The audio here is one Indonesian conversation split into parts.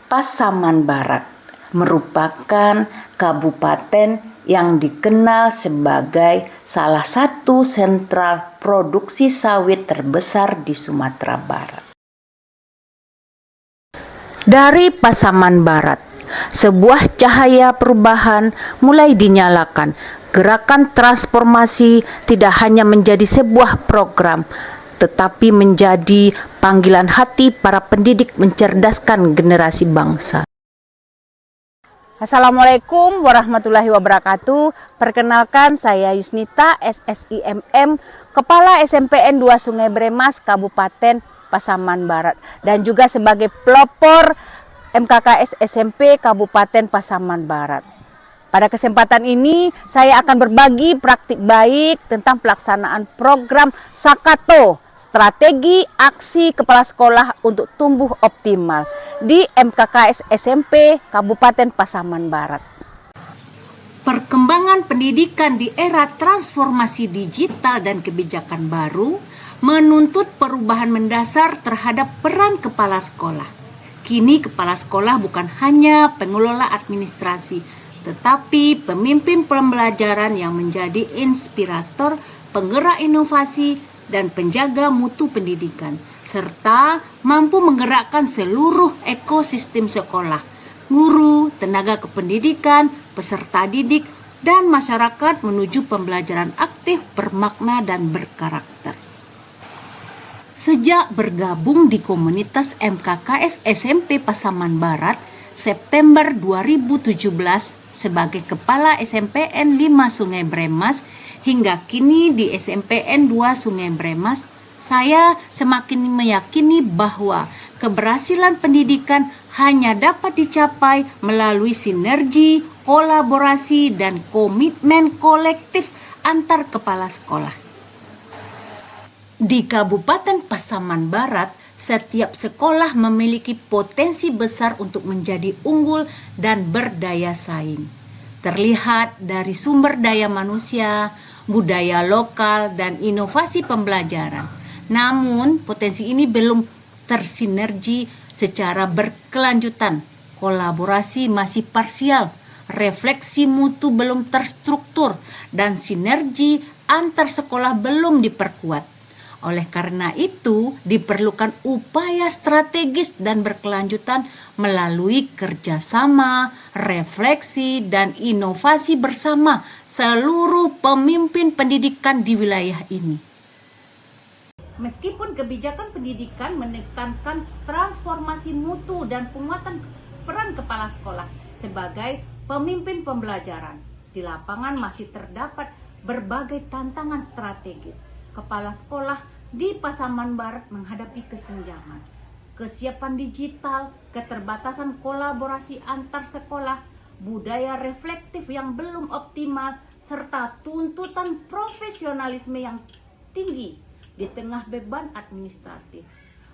Pasaman Barat merupakan kabupaten yang dikenal sebagai salah satu sentral produksi sawit terbesar di Sumatera Barat. Dari Pasaman Barat, sebuah cahaya perubahan mulai dinyalakan. Gerakan transformasi tidak hanya menjadi sebuah program, tetapi menjadi panggilan hati para pendidik mencerdaskan generasi bangsa. Assalamualaikum warahmatullahi wabarakatuh. Perkenalkan, saya Yusnita, SSIMM, Kepala SMPN 2 Sungai Bremas, Kabupaten Pasaman Barat, dan juga sebagai pelopor MKKS SMP Kabupaten Pasaman Barat. Pada kesempatan ini, saya akan berbagi praktik baik tentang pelaksanaan program Sakato, Strategi Aksi Kepala Sekolah untuk Tumbuh Optimal di MKKS SMP Kabupaten Pasaman Barat. Perkembangan pendidikan di era transformasi digital dan kebijakan baru menuntut perubahan mendasar terhadap peran kepala sekolah. Kini kepala sekolah bukan hanya pengelola administrasi, tetapi pemimpin pembelajaran yang menjadi inspirator, penggerak inovasi, dan penjaga mutu pendidikan, serta mampu menggerakkan seluruh ekosistem sekolah, guru, tenaga kependidikan, peserta didik, dan masyarakat menuju pembelajaran aktif, bermakna, dan berkarakter. Sejak bergabung di komunitas MKKS SMP Pasaman Barat, September 2017 sebagai Kepala SMPN 5 Sungai Bremas, hingga kini di SMPN 2 Sungai Bremas, saya semakin meyakini bahwa keberhasilan pendidikan hanya dapat dicapai melalui sinergi, kolaborasi, dan komitmen kolektif antar kepala sekolah. Di Kabupaten Pasaman Barat, setiap sekolah memiliki potensi besar untuk menjadi unggul dan berdaya saing. Terlihat dari sumber daya manusia, budaya lokal, dan inovasi pembelajaran. Namun, potensi ini belum tersinergi secara berkelanjutan. Kolaborasi masih parsial, refleksi mutu belum terstruktur, dan sinergi antar sekolah belum diperkuat. Oleh karena itu, diperlukan upaya strategis dan berkelanjutan melalui kerjasama, refleksi, dan inovasi bersama seluruh pemimpin pendidikan di wilayah ini. Meskipun kebijakan pendidikan menekankan transformasi mutu dan penguatan peran kepala sekolah sebagai pemimpin pembelajaran, di lapangan masih terdapat berbagai tantangan strategis. Kepala sekolah di Pasaman Barat menghadapi kesenjangan, kesiapan digital, keterbatasan kolaborasi antar sekolah, budaya reflektif yang belum optimal, serta tuntutan profesionalisme yang tinggi di tengah beban administratif.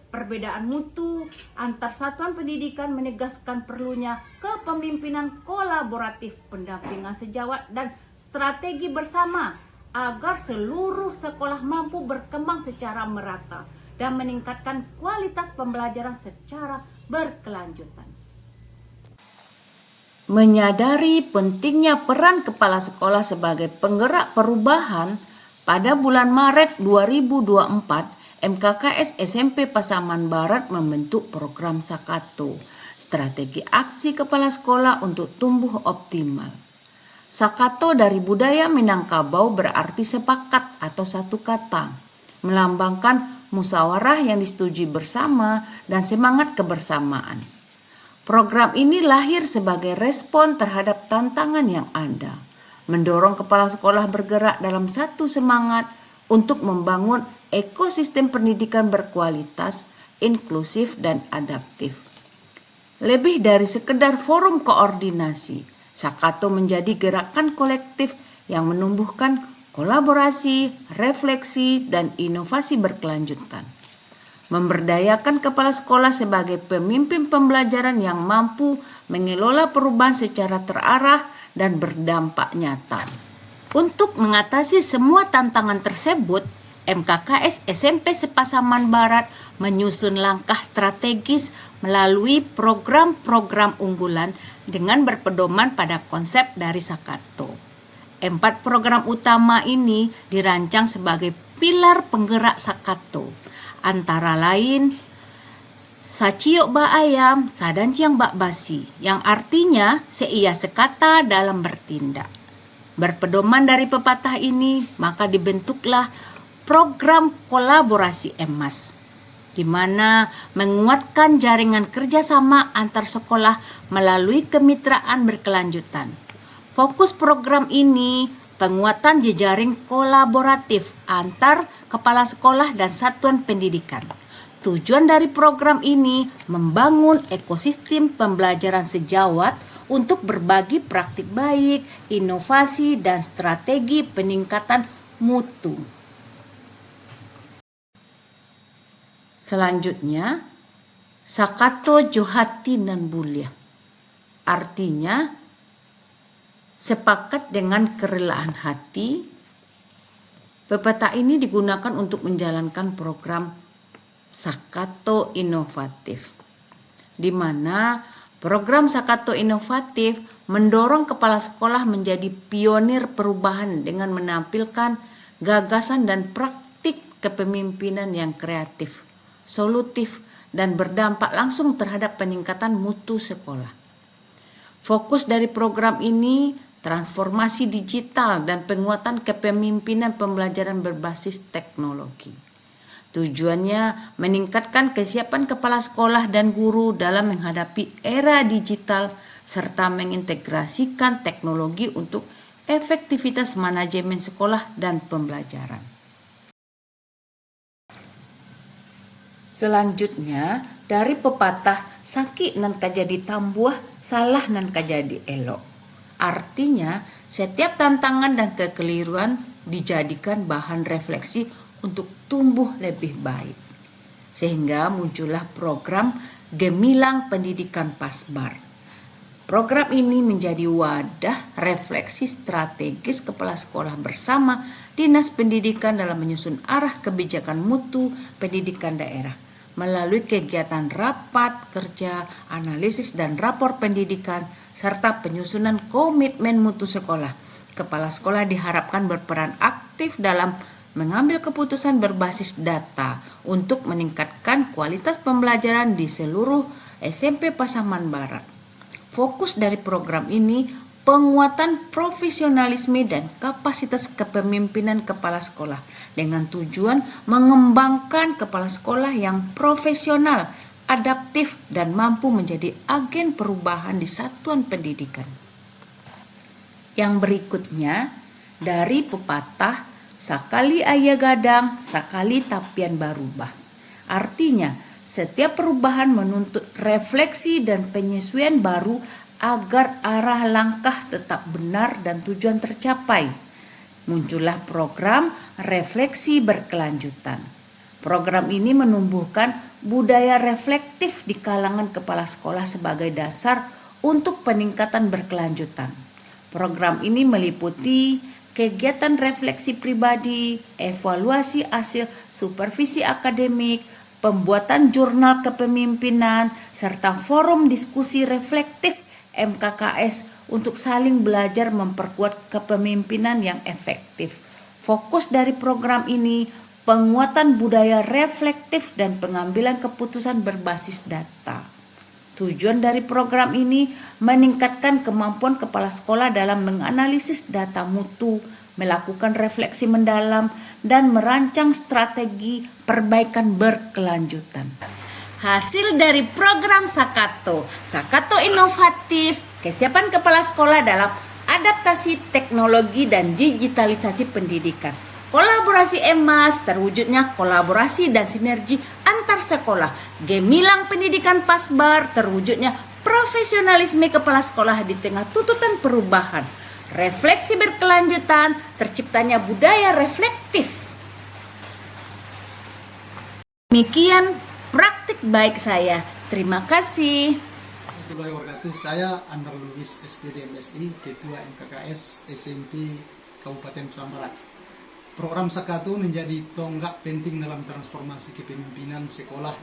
Perbedaan mutu antar satuan pendidikan menegaskan perlunya kepemimpinan kolaboratif, pendampingan sejawat, dan strategi bersama agar seluruh sekolah mampu berkembang secara merata dan meningkatkan kualitas pembelajaran secara berkelanjutan. Menyadari pentingnya peran kepala sekolah sebagai penggerak perubahan, pada bulan Maret 2024, MKKS SMP Pasaman Barat membentuk program Sakato, Strategi Aksi Kepala Sekolah untuk Tumbuh Optimal. Sakato dari budaya Minangkabau berarti sepakat atau satu kata, melambangkan musyawarah yang disetujui bersama dan semangat kebersamaan. Program ini lahir sebagai respon terhadap tantangan yang ada, mendorong kepala sekolah bergerak dalam satu semangat untuk membangun ekosistem pendidikan berkualitas, inklusif, dan adaptif. Lebih dari sekedar forum koordinasi, Sakato menjadi gerakan kolektif yang menumbuhkan kolaborasi, refleksi, dan inovasi berkelanjutan. Memberdayakan kepala sekolah sebagai pemimpin pembelajaran yang mampu mengelola perubahan secara terarah dan berdampak nyata. Untuk mengatasi semua tantangan tersebut, MKKS SMP Sepasaman Barat menyusun langkah strategis melalui program-program unggulan dengan berpedoman pada konsep dari Sakato. 4 program utama ini dirancang sebagai pilar penggerak Sakato, antara lain Saciok Ba Ayam, Sadanciang Bak Basi, yang artinya seia sekata dalam bertindak. Berpedoman dari pepatah ini, maka dibentuklah program kolaborasi EMAS, di mana menguatkan jaringan kerjasama antar sekolah melalui kemitraan berkelanjutan. Fokus program ini penguatan jejaring kolaboratif antar kepala sekolah dan satuan pendidikan. Tujuan dari program ini membangun ekosistem pembelajaran sejawat untuk berbagi praktik baik, inovasi, dan strategi peningkatan mutu. Selanjutnya, Sakato Johati Nan Bulia. Artinya, sepakat dengan kerelaan hati. Pepatah ini digunakan untuk menjalankan program Sakato Inovatif, di mana program Sakato Inovatif mendorong kepala sekolah menjadi pionir perubahan dengan menampilkan gagasan dan praktik kepemimpinan yang kreatif, solutif, dan berdampak langsung terhadap peningkatan mutu sekolah. Fokus dari program ini transformasi digital dan penguatan kepemimpinan pembelajaran berbasis teknologi. Tujuannya meningkatkan kesiapan kepala sekolah dan guru dalam menghadapi era digital serta mengintegrasikan teknologi untuk efektivitas manajemen sekolah dan pembelajaran. Selanjutnya, dari pepatah saki nan kajadi tambuah, salah nan kajadi elok. Artinya, setiap tantangan dan kekeliruan dijadikan bahan refleksi untuk tumbuh lebih baik. Sehingga muncullah program Gemilang Pendidikan Pasbar. Program ini menjadi wadah refleksi strategis kepala sekolah bersama Dinas Pendidikan dalam menyusun arah kebijakan mutu pendidikan daerah melalui kegiatan rapat kerja, analisis dan rapor pendidikan serta penyusunan komitmen mutu sekolah. Kepala sekolah diharapkan berperan aktif dalam mengambil keputusan berbasis data untuk meningkatkan kualitas pembelajaran di seluruh SMP Pasaman Barat. Fokus dari program ini penguatan profesionalisme dan kapasitas kepemimpinan kepala sekolah dengan tujuan mengembangkan kepala sekolah yang profesional, adaptif, dan mampu menjadi agen perubahan di satuan pendidikan. Yang berikutnya dari pepatah sakali aya gadang, sakali tapian barubah. Artinya, setiap perubahan menuntut refleksi dan penyesuaian baru agar arah langkah tetap benar dan tujuan tercapai. Muncullah program refleksi berkelanjutan. Program ini menumbuhkan budaya reflektif di kalangan kepala sekolah sebagai dasar untuk peningkatan berkelanjutan. Program ini meliputi kegiatan refleksi pribadi, evaluasi hasil supervisi akademik, pembuatan jurnal kepemimpinan, serta forum diskusi reflektif MKKS untuk saling belajar memperkuat kepemimpinan yang efektif. Fokus dari program ini penguatan budaya reflektif dan pengambilan keputusan berbasis data. Tujuan dari program ini meningkatkan kemampuan kepala sekolah dalam menganalisis data mutu, melakukan refleksi mendalam, dan merancang strategi perbaikan berkelanjutan. Hasil dari program Sakato Inovatif, kesiapan kepala sekolah dalam adaptasi teknologi dan digitalisasi pendidikan. Kolaborasi EMAS terwujudnya kolaborasi dan sinergi antar sekolah. Gemilang Pendidikan Pasbar terwujudnya profesionalisme kepala sekolah di tengah tuntutan perubahan. Refleksi berkelanjutan, terciptanya budaya reflektif. Demikian praktik baik saya. Terima kasih. Saya Anwar Lubis, SPD MSI, Ketua MKKS SMP Kabupaten Pasaman Barat. Program Sakatu menjadi tonggak penting dalam transformasi kepemimpinan sekolah